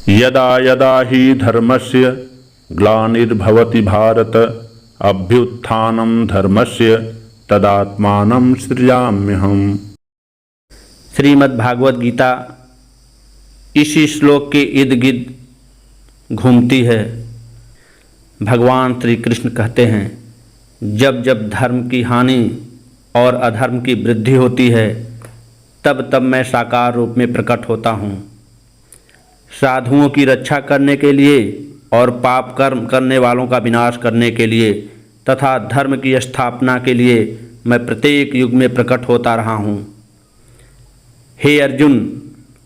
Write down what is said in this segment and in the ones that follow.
यदा यदा हि धर्मस्य ग्लानिर्भवति भारत अभ्युत्थानं धर्मस्य तदात्मानं सृजाम्यहम्। श्रीमद् भागवत गीता इसी श्लोक के इर्द गिर्द घूमती है। भगवान श्री कृष्ण कहते हैं, जब जब धर्म की हानि और अधर्म की वृद्धि होती है तब तब मैं साकार रूप में प्रकट होता हूँ। साधुओं की रक्षा करने के लिए और पाप कर्म करने वालों का विनाश करने के लिए तथा धर्म की स्थापना के लिए मैं प्रत्येक युग में प्रकट होता रहा हूँ। हे अर्जुन,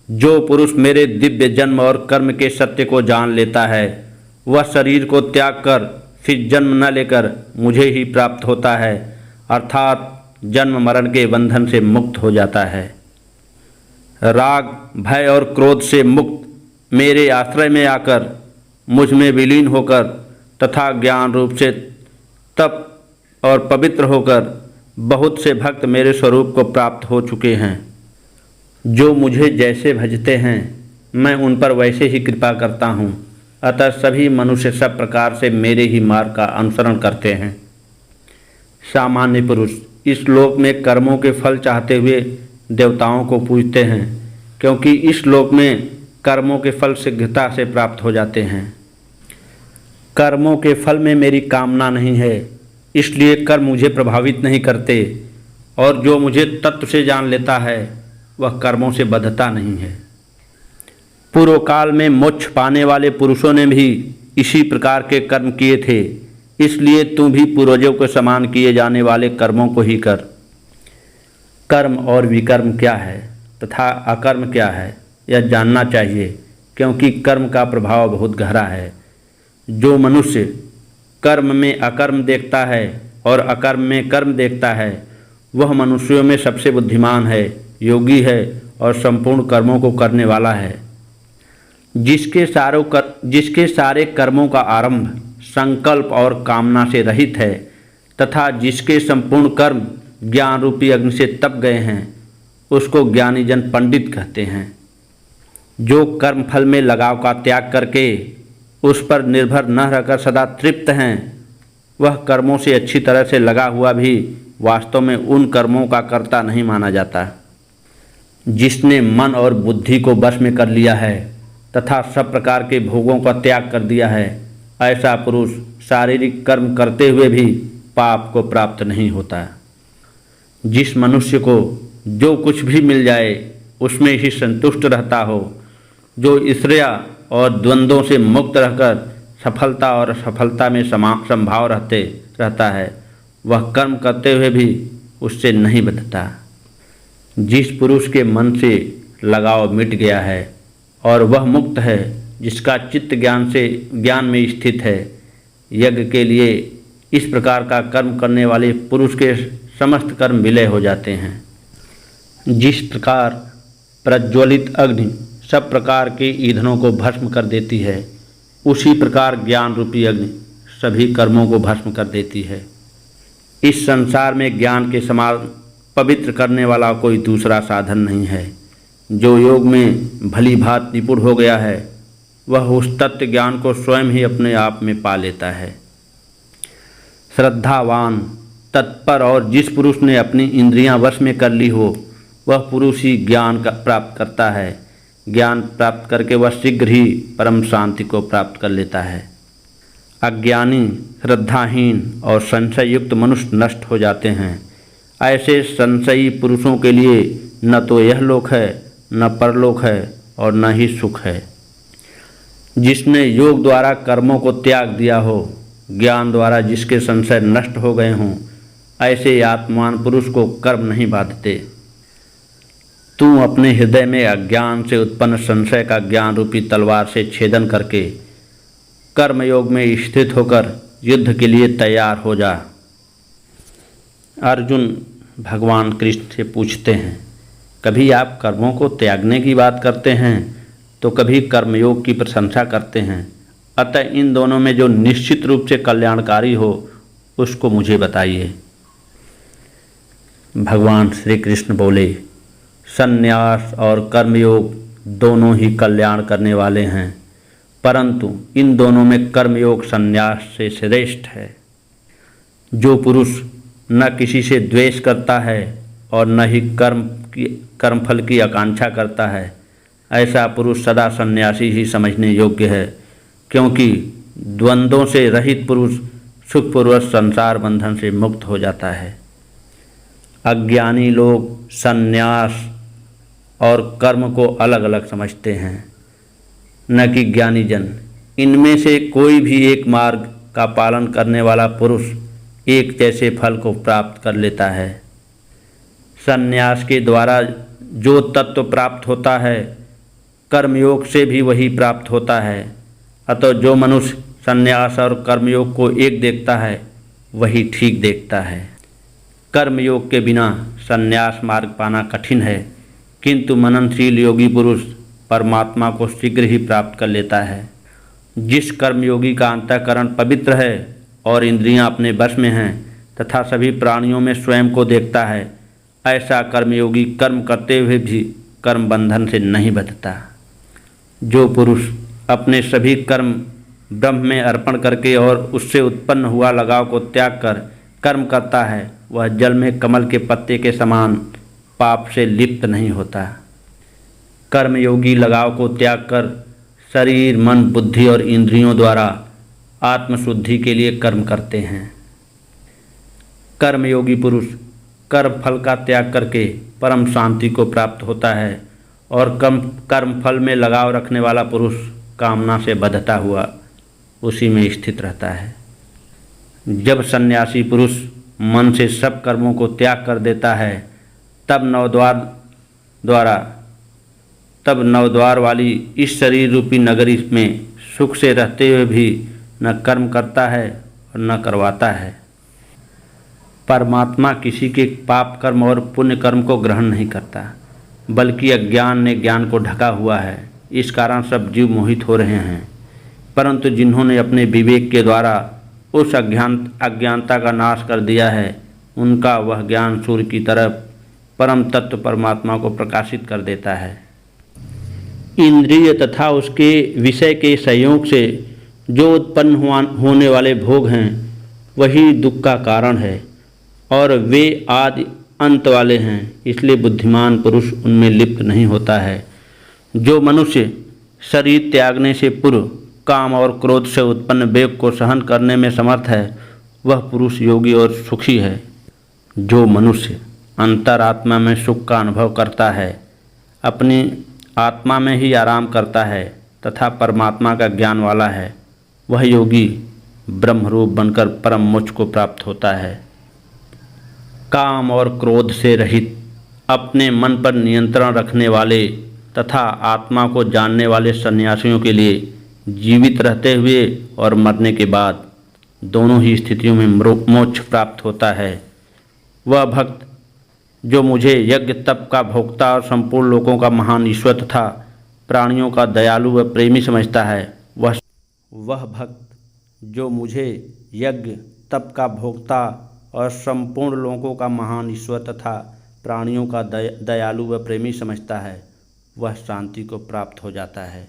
जो पुरुष मेरे दिव्य जन्म और कर्म के सत्य को जान लेता है वह शरीर को त्याग कर फिर जन्म न लेकर मुझे ही प्राप्त होता है, अर्थात जन्म मरण के बंधन से मुक्त हो जाता है। राग, भय और क्रोध से मुक्त मेरे आश्रय में आकर मुझ में विलीन होकर तथा ज्ञान रूप से तप और पवित्र होकर बहुत से भक्त मेरे स्वरूप को प्राप्त हो चुके हैं। जो मुझे जैसे भजते हैं मैं उन पर वैसे ही कृपा करता हूँ, अतः सभी मनुष्य सब प्रकार से मेरे ही मार्ग का अनुसरण करते हैं। सामान्य पुरुष इस लोक में कर्मों के फल चाहते हुए देवताओं को पूजते हैं, क्योंकि इस लोक में कर्मों के फल शीघ्रता से प्राप्त हो जाते हैं। कर्मों के फल में मेरी कामना नहीं है, इसलिए कर्म मुझे प्रभावित नहीं करते, और जो मुझे तत्व से जान लेता है वह कर्मों से बंधता नहीं है। पूर्व काल में मोक्ष पाने वाले पुरुषों ने भी इसी प्रकार के कर्म किए थे, इसलिए तू भी पूर्वजों के समान किए जाने वाले कर्मों को ही कर। कर्म और विकर्म क्या है तथा अकर्म क्या है यह जानना चाहिए, क्योंकि कर्म का प्रभाव बहुत गहरा है। जो मनुष्य कर्म में अकर्म देखता है और अकर्म में कर्म देखता है वह मनुष्यों में सबसे बुद्धिमान है, योगी है और संपूर्ण कर्मों को करने वाला है। जिसके सारे कर्मों का आरंभ संकल्प और कामना से रहित है तथा जिसके संपूर्ण कर्म ज्ञान रूपी अग्नि से तप गए हैं उसको ज्ञानी जन पंडित कहते हैं। जो कर्म फल में लगाव का त्याग करके उस पर निर्भर न रहकर सदा तृप्त हैं वह कर्मों से अच्छी तरह से लगा हुआ भी वास्तव में उन कर्मों का कर्ता नहीं माना जाता। जिसने मन और बुद्धि को वश में कर लिया है तथा सब प्रकार के भोगों का त्याग कर दिया है, ऐसा पुरुष शारीरिक कर्म करते हुए भी पाप को प्राप्त नहीं होता। जिस मनुष्य को जो कुछ भी मिल जाए उसमें ही संतुष्ट रहता हो, जो ईर्ष्या और द्वंद्वों से मुक्त रहकर सफलता और असफलता में संभाव रहता है, वह कर्म करते हुए भी उससे नहीं बंधता। जिस पुरुष के मन से लगाव मिट गया है और वह मुक्त है, जिसका चित्त ज्ञान में स्थित है, यज्ञ के लिए इस प्रकार का कर्म करने वाले पुरुष के समस्त कर्म विलय हो जाते हैं। जिस प्रकार प्रज्वलित अग्नि सब प्रकार के ईंधनों को भस्म कर देती है, उसी प्रकार ज्ञान रूपी अग्नि सभी कर्मों को भस्म कर देती है। इस संसार में ज्ञान के समान पवित्र करने वाला कोई दूसरा साधन नहीं है। जो योग में भली भांति निपुण हो गया है वह उस तत्व ज्ञान को स्वयं ही अपने आप में पा लेता है। श्रद्धावान, तत्पर और जिस पुरुष ने अपनी इंद्रियां वश में कर ली हो वह पुरुष ही ज्ञान का प्राप्त करता है। ज्ञान प्राप्त करके वह शीघ्र ही परम शांति को प्राप्त कर लेता है। अज्ञानी, श्रद्धाहीन और संशय युक्त मनुष्य नष्ट हो जाते हैं। ऐसे संशयी पुरुषों के लिए न तो यह लोक है, न परलोक है और न ही सुख है। जिसने योग द्वारा कर्मों को त्याग दिया हो, ज्ञान द्वारा जिसके संशय नष्ट हो गए हों, ऐसे आत्मान पुरुष को कर्म नहीं बांधते। तू अपने हृदय में अज्ञान से उत्पन्न संशय का ज्ञान रूपी तलवार से छेदन करके कर्मयोग में स्थित होकर युद्ध के लिए तैयार हो जा। अर्जुन भगवान कृष्ण से पूछते हैं, कभी आप कर्मों को त्यागने की बात करते हैं तो कभी कर्मयोग की प्रशंसा करते हैं, अतः इन दोनों में जो निश्चित रूप से कल्याणकारी हो उसको मुझे बताइए। भगवान श्री कृष्ण बोले, संन्यास और कर्मयोग दोनों ही कल्याण करने वाले हैं, परंतु इन दोनों में कर्मयोग संन्यास से श्रेष्ठ है। जो पुरुष न किसी से द्वेष करता है और न ही कर्मफल की आकांक्षा करता है, ऐसा पुरुष सदा सन्यासी ही समझने योग्य है, क्योंकि द्वंद्वों से रहित पुरुष सुखपूर्वक संसार बंधन से मुक्त हो जाता है। अज्ञानी लोग सन्यास और कर्म को अलग अलग समझते हैं, न कि ज्ञानी जन। इनमें से कोई भी एक मार्ग का पालन करने वाला पुरुष एक जैसे फल को प्राप्त कर लेता है। सन्यास के द्वारा जो तत्व प्राप्त होता है, कर्मयोग से भी वही प्राप्त होता है। अतः जो मनुष्य सन्यास और कर्मयोग को एक देखता है, वही ठीक देखता है। कर्मयोग के बिना सन्यास मार्ग पाना कठिन है, किंतु मननशील योगी पुरुष परमात्मा को शीघ्र ही प्राप्त कर लेता है। जिस कर्मयोगी का अंतःकरण पवित्र है और इंद्रियां अपने वश में हैं तथा सभी प्राणियों में स्वयं को देखता है, ऐसा कर्मयोगी कर्म करते हुए भी कर्म बंधन से नहीं बंधता। जो पुरुष अपने सभी कर्म ब्रह्म में अर्पण करके और उससे उत्पन्न हुआ लगाव को त्याग कर कर्म करता है, वह जल में कमल के पत्ते के समान पाप से लिप्त नहीं होता। कर्मयोगी लगाव को त्याग कर शरीर, मन, बुद्धि और इंद्रियों द्वारा आत्मशुद्धि के लिए कर्म करते हैं। कर्मयोगी पुरुष कर्म फल का त्याग करके परम शांति को प्राप्त होता है, और कर्म फल में लगाव रखने वाला पुरुष कामना से बंधता हुआ उसी में स्थित रहता है। जब सन्यासी पुरुष मन से सब कर्मों को त्याग कर देता है, तब नवद्वार वाली इस शरीर रूपी नगरी में सुख से रहते हुए भी न कर्म करता है और न करवाता है। परमात्मा किसी के पाप कर्म और पुण्य कर्म को ग्रहण नहीं करता, बल्कि अज्ञान ने ज्ञान को ढका हुआ है। इस कारण सब जीव मोहित हो रहे हैं। परंतु जिन्होंने अपने विवेक के द्वारा उस अज्ञानता का नाश कर दिया है, उनका वह ज्ञान सूर्य की तरफ परम तत्व परमात्मा को प्रकाशित कर देता है। इंद्रिय तथा उसके विषय के संयोग से जो उत्पन्न होने वाले भोग हैं, वही दुख का कारण है और वे आदि अंत वाले हैं। इसलिए बुद्धिमान पुरुष उनमें लिप्त नहीं होता है। जो मनुष्य शरीर त्यागने से पूर्व काम और क्रोध से उत्पन्न वेग को सहन करने में समर्थ है, वह पुरुष योगी और सुखी है। जो मनुष्य अंतरात्मा में सुख का अनुभव करता है, अपनी आत्मा में ही आराम करता है तथा परमात्मा का ज्ञान वाला है, वह योगी ब्रह्मरूप बनकर परम मोक्ष को प्राप्त होता है। काम और क्रोध से रहित, अपने मन पर नियंत्रण रखने वाले तथा आत्मा को जानने वाले सन्यासियों के लिए जीवित रहते हुए और मरने के बाद दोनों ही स्थितियों में मोक्ष प्राप्त होता है। वह भक्त जो मुझे यज्ञ तप का भोक्ता और संपूर्ण लोकों का महान ईश्वर तथा प्राणियों का दयालु व प्रेमी समझता है, वह भक्त जो मुझे यज्ञ तप का भोक्ता और संपूर्ण लोकों का महान ईश्वर तथा प्राणियों का दयालु व प्रेमी समझता है, वह शांति को प्राप्त हो जाता है।